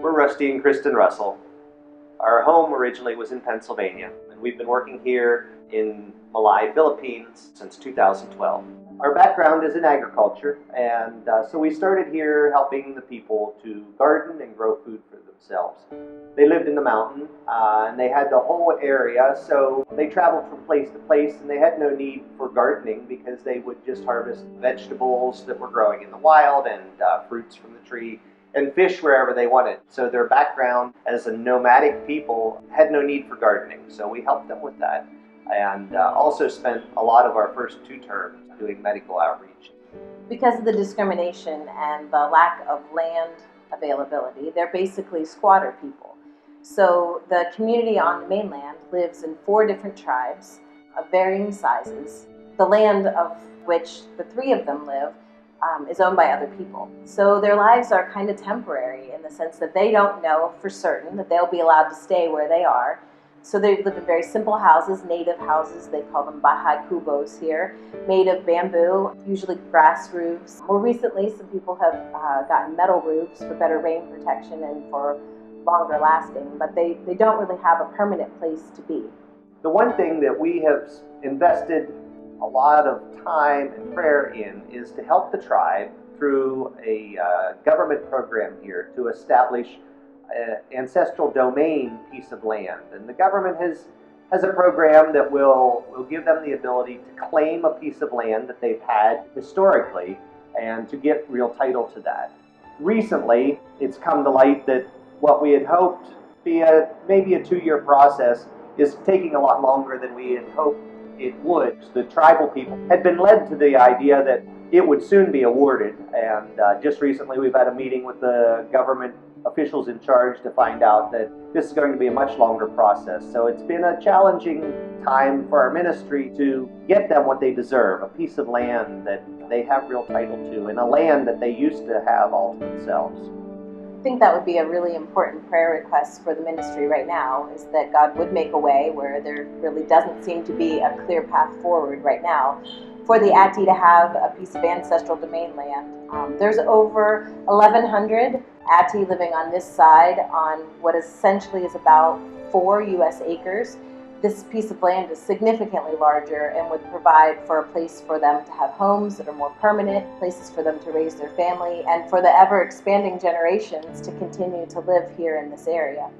We're Rusty and Kristen Russell. Our home originally was in Pennsylvania, and we've been working here in Malay, Philippines since 2012. Our background is in agriculture, and so we started here helping the people to garden and grow food for themselves. They lived in the mountain, and they had the whole area, so they traveled from place to place, and they had no need for gardening because they would just harvest vegetables that were growing in the wild and fruits from the tree and fish wherever they wanted. So their background as a nomadic people had no need for gardening, so we helped them with that, and also spent a lot of our first 2 terms doing medical outreach. Because of the discrimination and the lack of land availability, they're basically squatter people. So the community on the mainland lives in 4 different tribes of varying sizes. The land of which the 3 of them live is owned by other people. So their lives are kind of temporary in the sense that they don't know for certain that they'll be allowed to stay where they are. So they live in very simple houses, native houses. They call them bahay kubos here, made of bamboo, usually grass roofs. More recently, some people have gotten metal roofs for better rain protection and for longer lasting, but they don't really have a permanent place to be. The one thing that we have invested a lot of time and prayer in is to help the tribe through a government program here to establish an ancestral domain piece of land. And the government has a program that will give them the ability to claim a piece of land that they've had historically and to get real title to that. Recently, it's come to light that what we had hoped to be maybe a 2-year process is taking a lot longer than we had hoped it would. The tribal people had been led to the idea that it would soon be awarded, and just recently we've had a meeting with the government officials in charge to find out that this is going to be a much longer process. So it's been a challenging time for our ministry to get them what they deserve, a piece of land that they have real title to, and a land that they used to have all to themselves. I think that would be a really important prayer request for the ministry right now, is that God would make a way where there really doesn't seem to be a clear path forward right now for the Ati to have a piece of ancestral domain land. There's over 1,100 Ati living on this side on what essentially is about 4 U.S. acres. This piece of land is significantly larger and would provide for a place for them to have homes that are more permanent, places for them to raise their family, and for the ever-expanding generations to continue to live here in this area.